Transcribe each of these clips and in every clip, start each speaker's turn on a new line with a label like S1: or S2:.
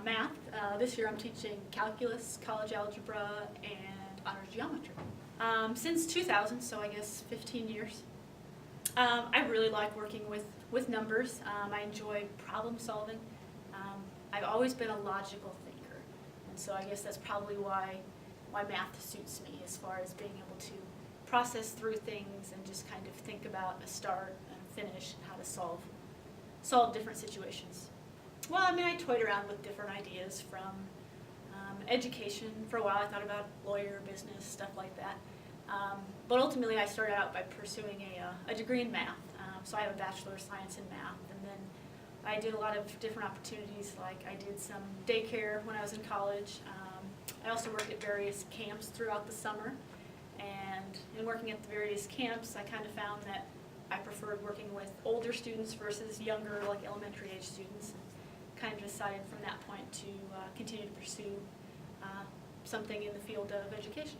S1: Math. This year I'm teaching calculus, college algebra, and honors geometry. Since 2000, so I guess 15 years. I really like working with numbers. I enjoy problem solving. I've always been a logical thinker, and so I guess that's probably why math suits me, as far as being able to process through things and just kind of think about a start and finish and how to solve different situations. Well, I mean, I toyed around with different ideas from education. For a while I thought about lawyer, business, stuff like that. But ultimately I started out by pursuing a degree in math. So I have a Bachelor of Science in math, and then I did a lot of different opportunities, like I did some daycare when I was in college. I also worked at various camps throughout the summer, and in working at the various camps I kind of found that I preferred working with older students versus younger, like elementary age students. Kind of decided from that point to continue to pursue something in the field of education.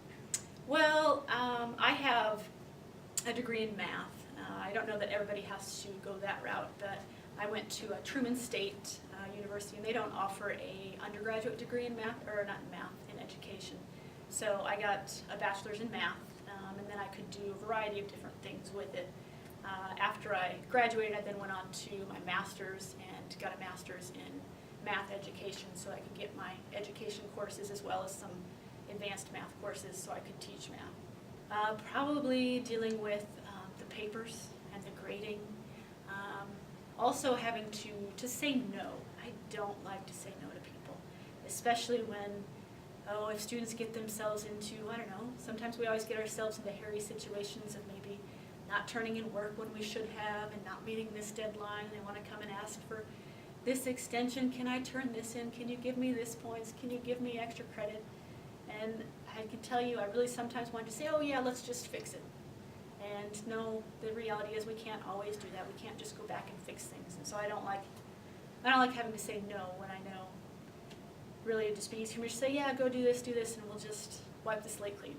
S1: Well, I have a degree in math. I don't know that everybody has to go that route, but I went to Truman State University, and they don't offer a undergraduate degree in math, or not in math, in education. So I got a bachelor's in math, and then I could do a variety of different things with it. After I graduated, I then went on to my master's and got a master's in math education, so I could get my education courses as well as some advanced math courses so I could teach math. Probably dealing with the papers and the grading. Also having to say no. I don't like to say no to people, especially when, if students get themselves into, I don't know, sometimes we always get ourselves into hairy situations of maybe not turning in work when we should have and not meeting this deadline. They want to come and ask for this extension. Can I turn this in? Can you give me this points? Can you give me extra credit? And I can tell you, I really sometimes want to say, oh yeah, let's just fix it. And no, the reality is we can't always do that. We can't just go back and fix things. And so I don't like having to say no when I know. Really, it'd just be easier for me to say, yeah, go do this, and we'll just wipe the slate clean.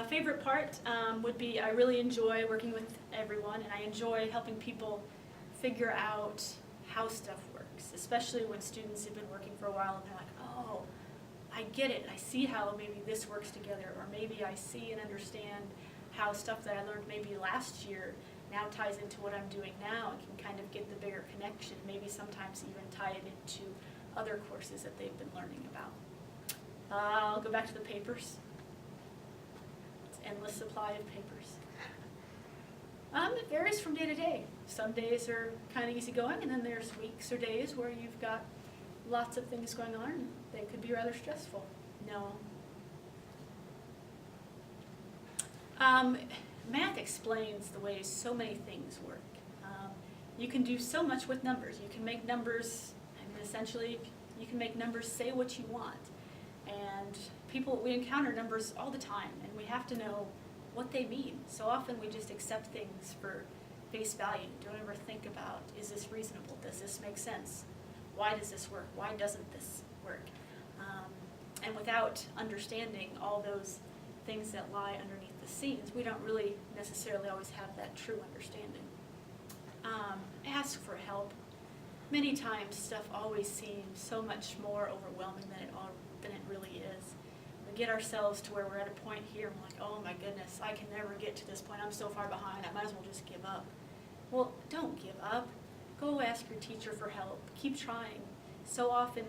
S1: Favorite part would be, I really enjoy working with everyone, and I enjoy helping people figure out how stuff works, especially when students have been working for a while and they're like, oh, I get it. I see how maybe this works together, or maybe I see and understand how stuff that I learned maybe last year now ties into what I'm doing now, and can kind of get the bigger connection, maybe sometimes even tie it into other courses that they've been learning about. I'll go back to the papers. It's an endless supply of papers. It varies from day to day. Some days are kind of easygoing, and then there's weeks or days where you've got lots of things going on, and they could be rather stressful. No. Math explains the way so many things work. You can do so much with numbers. You can make numbers, essentially, you can make numbers say what you want. And we encounter numbers all the time, and we have to know what they mean. So often we just accept things for face value. Don't ever think about, is this reasonable? Does this make sense? Why does this work? Why doesn't this work? And without understanding all those things that lie underneath the scenes, we don't really necessarily always have that true understanding. Ask for help. Many times stuff always seems so much more overwhelming than it really is. We get ourselves to where we're at a point here, and we're like, oh my goodness, I can never get to this point. I'm so far behind, I might as well just give up. Well, don't give up. Go ask your teacher for help. Keep trying. So often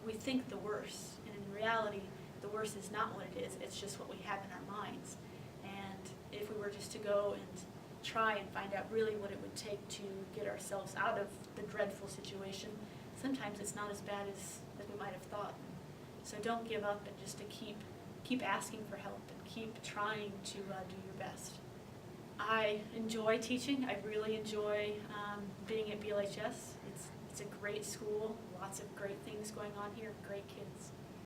S1: we think the worst, and in reality, the worst is not what it is. It's just what we have in our minds. And if we were just to go and try and find out really what it would take to get ourselves out of the dreadful situation, sometimes it's not as bad as we might have thought. So don't give up, and just to keep asking for help and keep trying to do your best. I enjoy teaching. I really enjoy being at BLHS. It's a great school, lots of great things going on here, great kids.